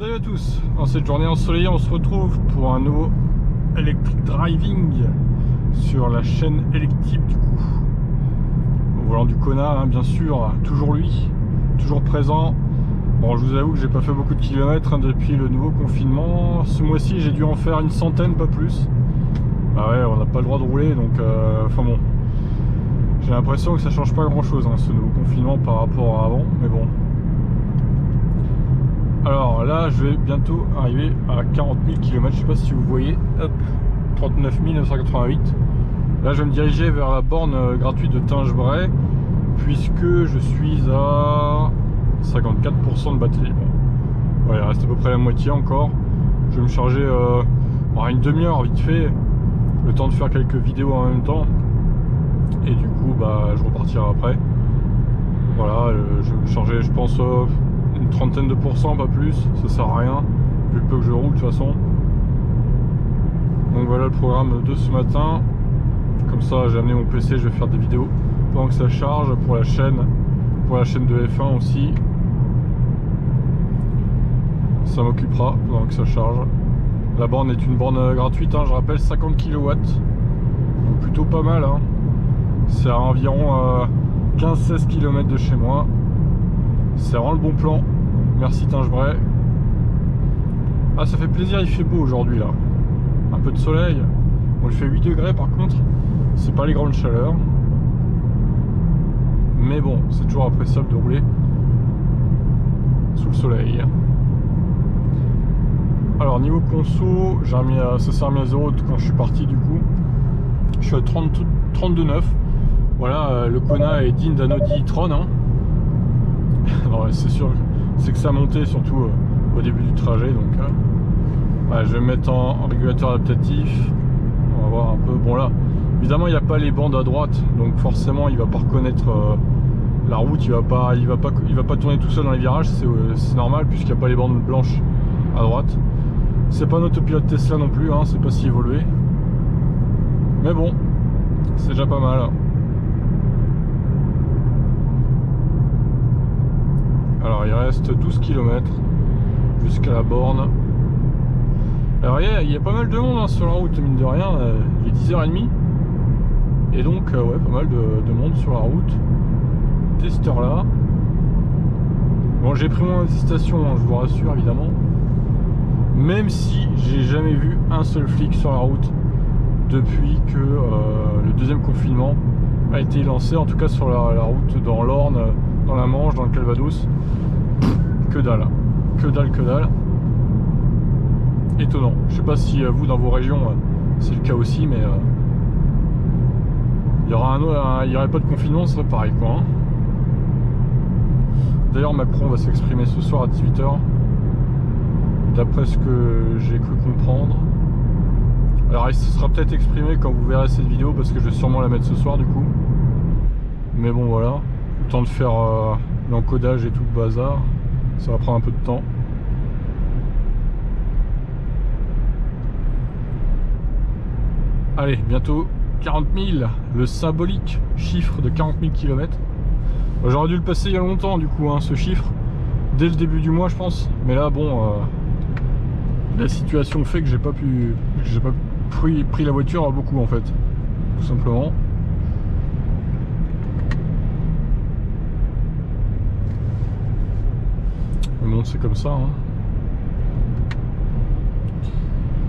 Salut à tous. Dans cette journée ensoleillée, on se retrouve pour un nouveau Electric Driving sur la chaîne Elective du coup. Au volant du Kona, hein, bien sûr, toujours lui, toujours présent. Bon, je vous avoue que j'ai pas fait beaucoup de kilomètres depuis le nouveau confinement. Ce mois-ci, j'ai dû en faire une centaine, pas plus. Bah ouais, on n'a pas le droit de rouler, donc enfin bon. J'ai l'impression que ça change pas grand-chose, hein, ce nouveau confinement par rapport à avant, mais bon. Alors là, je vais bientôt arriver à 40 000 km, je sais pas si vous voyez, hop, 39 988. Là, je vais me diriger vers la borne gratuite de Tinge-Bray, puisque je suis à 54% de batterie. Bon. Ouais, il reste à peu près la moitié encore. Je vais me charger une demi-heure vite fait, le temps de faire quelques vidéos en même temps. Et du coup, bah, je repartirai après. Voilà, je vais me charger, je pense, une trentaine de pourcents, pas plus, ça sert à rien vu le peu que je roule de toute façon. Donc voilà le programme de ce matin. Comme ça, j'ai amené mon PC, je vais faire des vidéos pendant que ça charge pour la chaîne de F1 aussi. Ça m'occupera pendant que ça charge. La borne est une borne gratuite, hein, je rappelle, 50 kW, donc plutôt pas mal, hein. C'est à environ 15-16 km de chez moi. C'est vraiment le bon plan. Merci Tinge-Bray. Ah, ça fait plaisir, il fait beau aujourd'hui là. Un peu de soleil. On le fait 8 degrés par contre. C'est pas les grandes chaleurs. Mais bon, c'est toujours appréciable de rouler sous le soleil. Alors niveau conso, ça s'est remis à 0 quand je suis parti du coup. Je suis à 32,9. Voilà, le Kona est digne d'un Audi e-tron, hein. C'est sûr, c'est que ça montait surtout au début du trajet, donc je vais me mettre en régulateur adaptatif. On va voir un peu. Bon là, évidemment il n'y a pas les bandes à droite, donc forcément il va pas reconnaître la route, il va pas tourner tout seul dans les virages, c'est normal puisqu'il n'y a pas les bandes blanches à droite. C'est pas un autopilote Tesla non plus, hein, c'est pas si évolué, mais bon, c'est déjà pas mal. Alors il reste 12 km jusqu'à la borne. Alors il y a pas mal de monde, hein, sur la route, mine de rien. Il est 10h30. Et donc ouais, pas mal de monde sur la route dès cette heure là. Bon, j'ai pris mon attestation, hein, je vous rassure évidemment. Même si j'ai jamais vu un seul flic sur la route depuis que le deuxième confinement a été lancé, en tout cas sur la route dans l'Orne, dans la Manche, dans le Calvados. Que dalle, que dalle, que dalle. Étonnant. Je sais pas si vous dans vos régions c'est le cas aussi, mais il y aurait pas de confinement, ce serait pareil quoi, hein. D'ailleurs Macron va s'exprimer ce soir à 18h, d'après ce que j'ai cru comprendre. Alors il se sera peut-être exprimé quand vous verrez cette vidéo, parce que je vais sûrement la mettre ce soir du coup. Mais bon voilà, le temps de faire l'encodage et tout le bazar, ça va prendre un peu de temps. Allez, bientôt 40 000, le symbolique chiffre de 40 000 km. J'aurais dû le passer il y a longtemps du coup, hein, ce chiffre, dès le début du mois je pense. Mais là bon, la situation fait que j'ai pas pris la voiture beaucoup en fait, tout simplement. Mais bon, c'est comme ça, hein.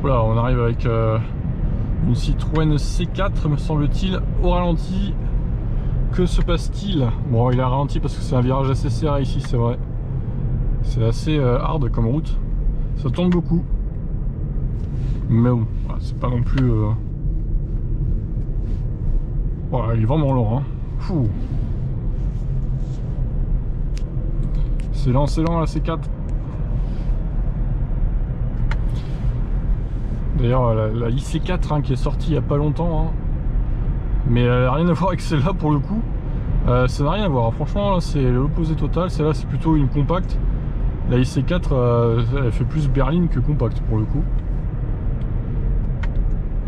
Voilà, on arrive avec une Citroën C4, me semble-t-il, au ralenti. Que se passe-t-il? Bon, il a ralenti parce que c'est un virage assez serré ici, c'est vrai. C'est assez hard comme route. Ça tourne beaucoup. Mais bon, c'est pas non plus... Voilà, il est vraiment lent, hein. Fou. C'est lent la C4. D'ailleurs la IC4 hein, qui est sortie il n'y a pas longtemps, hein. Mais elle n'a rien à voir avec celle-là pour le coup. Ça n'a rien à voir, franchement là c'est l'opposé total. Celle-là c'est plutôt une compacte. La IC4 elle fait plus berline que compacte pour le coup.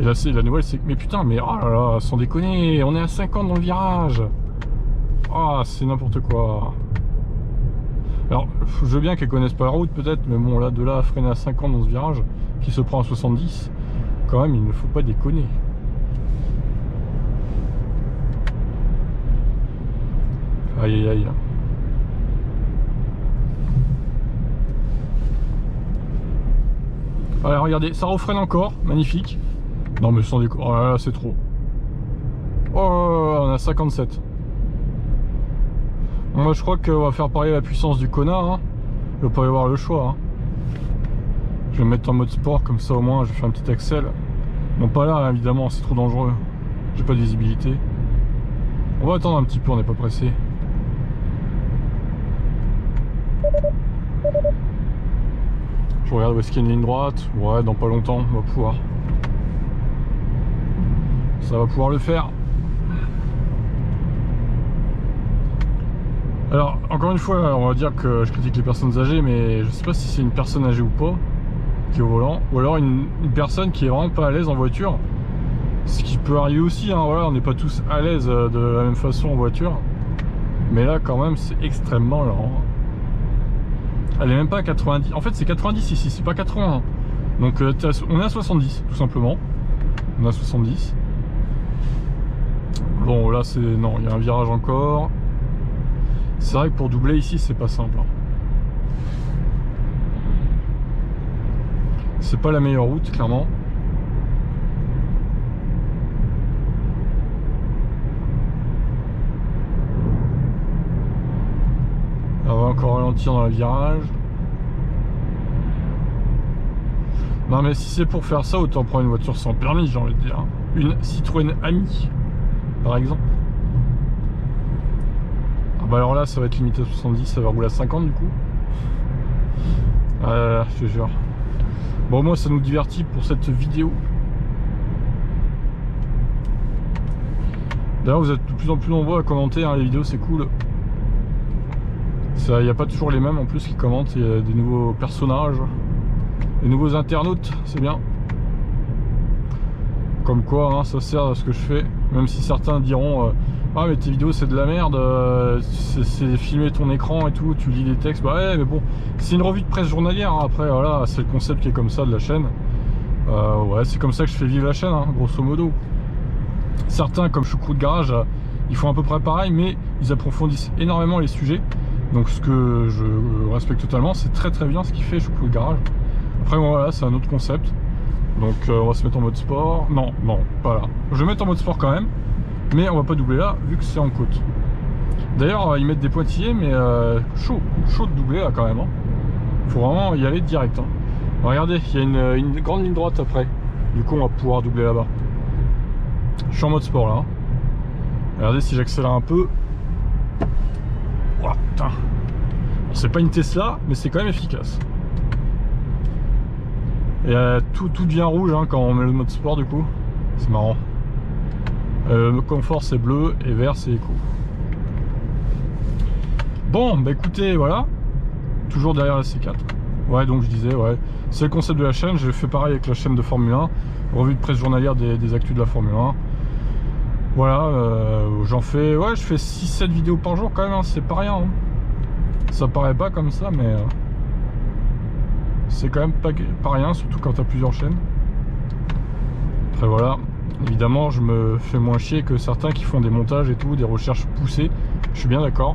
Et là c'est la nouvelle, c'est... Mais putain, mais oh là là, sans déconner, on est à 50 dans le virage. Ah, c'est n'importe quoi. Alors, je veux bien qu'elle connaisse pas la route peut-être, mais bon, là, de là à freiner à 50 dans ce virage, qui se prend à 70, quand même, il ne faut pas déconner. Aïe aïe aïe. Allez, regardez, ça refreine encore, magnifique. Non mais sans déconner, oh là là, c'est trop. Oh, on a 57. Moi je crois qu'on va faire pareil la puissance du connard, hein. Il va pas y avoir le choix, hein. Je vais me mettre en mode sport, comme ça au moins je fais un petit accel. Bon, pas là évidemment, c'est trop dangereux. J'ai pas de visibilité. On va attendre un petit peu, on n'est pas pressé. Je regarde où est-ce qu'il y a une ligne droite. Ouais, dans pas longtemps, on va pouvoir. Ça va pouvoir le faire. Alors, encore une fois, on va dire que je critique les personnes âgées, mais je sais pas si c'est une personne âgée ou pas qui est au volant, ou alors une personne qui est vraiment pas à l'aise en voiture. Ce qui peut arriver aussi, hein, voilà, on n'est pas tous à l'aise de la même façon en voiture. Mais là, quand même, c'est extrêmement lent. Elle est même pas à 90. En fait, c'est 90 ici, c'est pas 80. Donc, on est à 70, tout simplement. On est à 70. Bon, là, c'est... Non, il y a un virage encore. C'est vrai que pour doubler ici, c'est pas simple. C'est pas la meilleure route, clairement. On va encore ralentir dans le virage. Non mais si c'est pour faire ça, autant prendre une voiture sans permis, j'ai envie de dire. Une Citroën Ami, par exemple. Ah bah alors là, ça va être limité à 70, ça va rouler à 50 du coup. Je te jure. Bon, moi ça nous divertit pour cette vidéo. D'ailleurs, vous êtes de plus en plus nombreux à commenter, hein, les vidéos, c'est cool. Il n'y a pas toujours les mêmes en plus qui commentent, il y a des nouveaux personnages, des nouveaux internautes, c'est bien. Comme quoi, hein, ça sert à ce que je fais, même si certains diront ah mais tes vidéos c'est de la merde, c'est filmer ton écran et tout, tu lis les textes, bah ouais mais bon, c'est une revue de presse journalière, hein. Après voilà, c'est le concept qui est comme ça de la chaîne. Ouais, c'est comme ça que je fais vivre la chaîne, hein, grosso modo. Certains comme Choucroute Garage, ils font à peu près pareil, mais ils approfondissent énormément les sujets. Donc ce que je respecte totalement, c'est très très bien ce qu'il fait Choucroute Garage. Après bon, voilà, c'est un autre concept. Donc on va se mettre en mode sport. Non, non, pas là. Je vais mettre en mode sport quand même, mais on va pas doubler là vu que c'est en côte. D'ailleurs ils mettent des pointillés, mais chaud de doubler là quand même, hein. Faut vraiment y aller direct, hein. Regardez, il y a une grande ligne droite après. Du coup on va pouvoir doubler là-bas. Je suis en mode sport là, hein. Regardez si j'accélère un peu. Oh, putain. C'est pas une Tesla, mais c'est quand même efficace. Et tout devient rouge, hein, quand on met le mode sport du coup. C'est marrant. Le confort c'est bleu et vert c'est éco. Bon bah écoutez, voilà. Toujours derrière la C4. Ouais, donc je disais, ouais. C'est le concept de la chaîne. J'ai fait pareil avec la chaîne de Formule 1. Revue de presse journalière des actus de la Formule 1. Voilà, j'en fais... Ouais, je fais 6-7 vidéos par jour quand même, hein, c'est pas rien, hein. Ça paraît pas comme ça, mais... c'est quand même pas rien, surtout quand t'as plusieurs chaînes. Après voilà, évidemment je me fais moins chier que certains qui font des montages et tout, des recherches poussées. Je suis bien d'accord.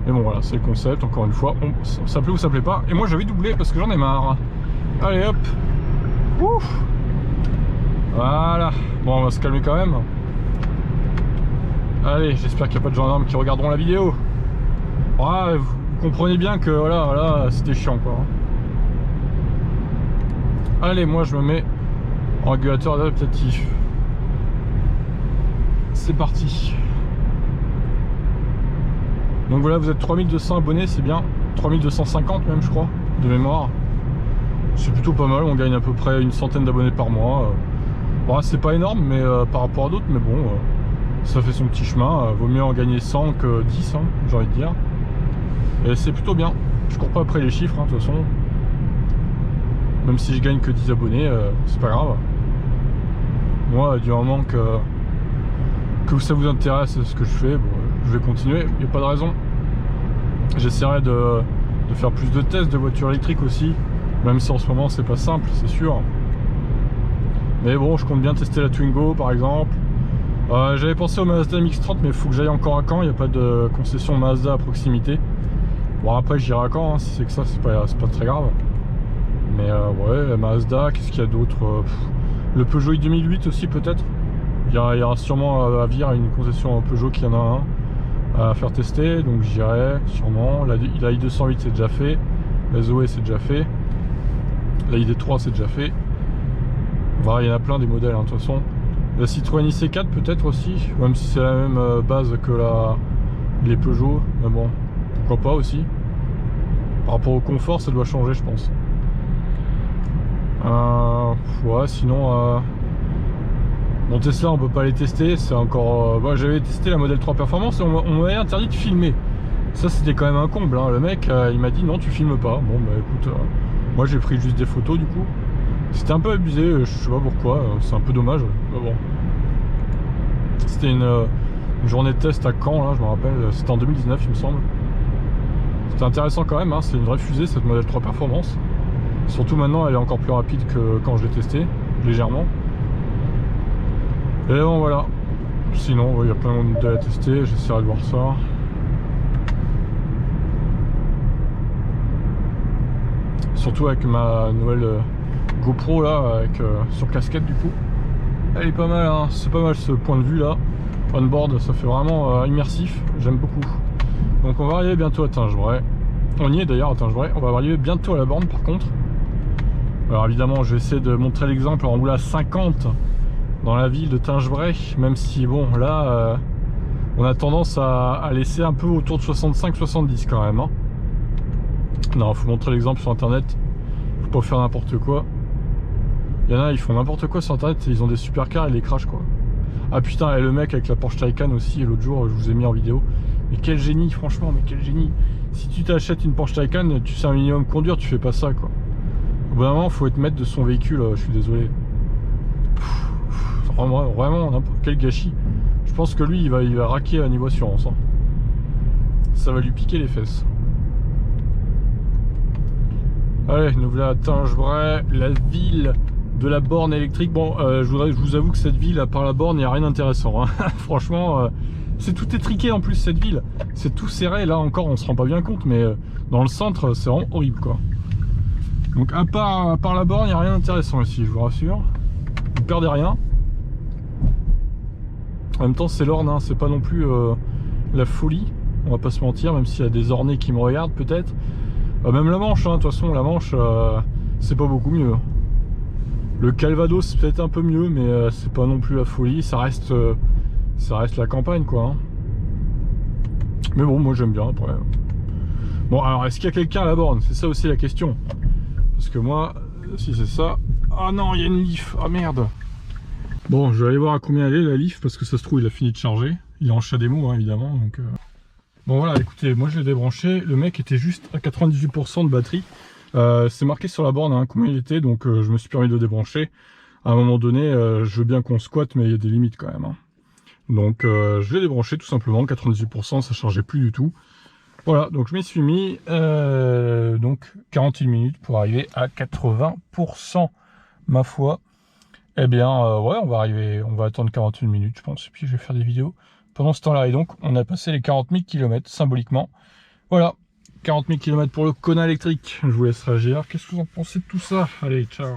Mais bon voilà, c'est le concept, encore une fois. Ça plaît ou ça plaît pas. Et moi j'avais doublé parce que j'en ai marre. Allez hop. Ouf. Voilà. Bon, on va se calmer quand même. Allez, j'espère qu'il n'y a pas de gendarmes qui regarderont la vidéo. Ouais, vous comprenez bien que voilà, c'était chiant quoi. Allez, moi je me mets en régulateur adaptatif. C'est parti. Donc voilà, vous êtes 3200 abonnés, c'est bien. 3250 même je crois, de mémoire. C'est plutôt pas mal, on gagne à peu près une centaine d'abonnés par mois. Bon, c'est pas énorme mais par rapport à d'autres, mais bon, ça fait son petit chemin. Vaut mieux en gagner 100 que 10, hein, j'ai envie de dire. Et c'est plutôt bien. Je cours pas après les chiffres, hein, de toute façon. Même si je gagne que 10 abonnés, c'est pas grave. Moi, du moment que ça vous intéresse ce que je fais, bon, je vais continuer. Il n'y a pas de raison. J'essaierai de de faire plus de tests de voitures électriques aussi, même si en ce moment c'est pas simple, c'est sûr. Mais bon, je compte bien tester la Twingo par exemple. J'avais pensé au Mazda MX-30, mais il faut que j'aille encore à Caen, il n'y a pas de concession Mazda à proximité. Bon, après j'irai à Caen, hein, si c'est que ça, c'est pas très grave. Mais ouais, Mazda, qu'est-ce qu'il y a d'autre? Le Peugeot i2008 aussi peut-être. Il y aura sûrement à Vire une concession Peugeot qui en a un à faire tester, donc j'irai sûrement. La i208 c'est déjà fait, la Zoé c'est déjà fait, la ID3 c'est déjà fait. Voilà, il y en a plein des modèles hein, de toute façon. La Citroën IC4 peut-être aussi, même si c'est la même base que les Peugeot, mais bon, pourquoi pas aussi. Par rapport au confort, ça doit changer je pense. Ouais, sinon mon Tesla on peut pas les tester, c'est encore... j'avais testé la Model 3 Performance et on m'avait interdit de filmer. Ça c'était quand même un comble, hein. Le mec il m'a dit non tu filmes pas. Bon bah écoute, moi j'ai pris juste des photos du coup. C'était un peu abusé, je sais pas pourquoi, c'est un peu dommage, mais bon. C'était une journée de test à Caen là, je me rappelle, c'était en 2019 il me semble. C'était intéressant quand même, hein. C'est une vraie fusée cette Model 3 Performance. Surtout maintenant elle est encore plus rapide que quand je l'ai testé, légèrement. Et bon voilà. Sinon il y a plein de modèles à tester, j'essaierai de voir ça. Surtout avec ma nouvelle GoPro là, avec sur casquette du coup. Elle est pas mal, hein. C'est pas mal ce point de vue là. On board, ça fait vraiment immersif, j'aime beaucoup. Donc on va arriver bientôt à Tingebray. On y est d'ailleurs à Tingebray, on va arriver bientôt à la borne par contre. Alors évidemment je vais essayer de montrer l'exemple en roulant à 50 dans la ville de Tingebray, même si bon là on a tendance à laisser un peu autour de 65-70 quand même hein. Non, faut montrer l'exemple sur internet, faut pas faire n'importe quoi. Il y en a ils font n'importe quoi sur internet, ils ont des supercars et les crash quoi. Ah putain, et le mec avec la Porsche Taycan aussi, l'autre jour je vous ai mis en vidéo. Mais quel génie franchement, mais quel génie. Si tu t'achètes une Porsche Taycan, tu sais un minimum conduire, tu fais pas ça quoi. Au bout d'un moment faut être maître de son véhicule, je suis désolé. Vraiment, quel gâchis. Je pense que lui il va raquer à niveau assurance hein. Ça va lui piquer les fesses. Allez, nous voilà à Tingebray, la ville de la borne électrique. Bon, je vous avoue que cette ville, à part la borne, il n'y a rien d'intéressant hein. Franchement, tout étriqué en plus cette ville. C'est tout serré, là encore on se rend pas bien compte, mais dans le centre c'est vraiment horrible quoi. Donc à part la borne, il n'y a rien d'intéressant ici, je vous rassure. Vous perdez rien. En même temps c'est l'Orne, hein, c'est pas non plus la folie, on va pas se mentir, même s'il y a des ornés qui me regardent peut-être. Même la Manche, hein, de toute façon la Manche c'est pas beaucoup mieux. Le Calvados c'est peut-être un peu mieux, mais c'est pas non plus la folie, ça reste la campagne quoi hein. Mais bon, moi j'aime bien après. Bon alors est-ce qu'il y a quelqu'un à la borne? C'est ça aussi la question. Parce que moi, si c'est ça... Ah non, il y a une Leaf, ah merde. Bon, je vais aller voir à combien elle est la Leaf, parce que ça se trouve il a fini de charger. Il est en chat démo hein, évidemment, donc... Bon voilà, écoutez, moi je l'ai débranché, le mec était juste à 98% de batterie. C'est marqué sur la borne hein, combien il était, donc je me suis permis de le débrancher. À un moment donné, je veux bien qu'on squatte, mais il y a des limites quand même hein. Donc je l'ai débranché tout simplement, 98%, ça chargeait plus du tout. Voilà, donc je m'y suis mis, donc 41 minutes pour arriver à 80%, ma foi. Eh bien, ouais, on va attendre 41 minutes, je pense, et puis je vais faire des vidéos pendant ce temps-là. Et donc, on a passé les 40 000 km, symboliquement. Voilà, 40 000 km pour le Kona électrique. Je vous laisse réagir. Qu'est-ce que vous en pensez de tout ça? Allez, ciao.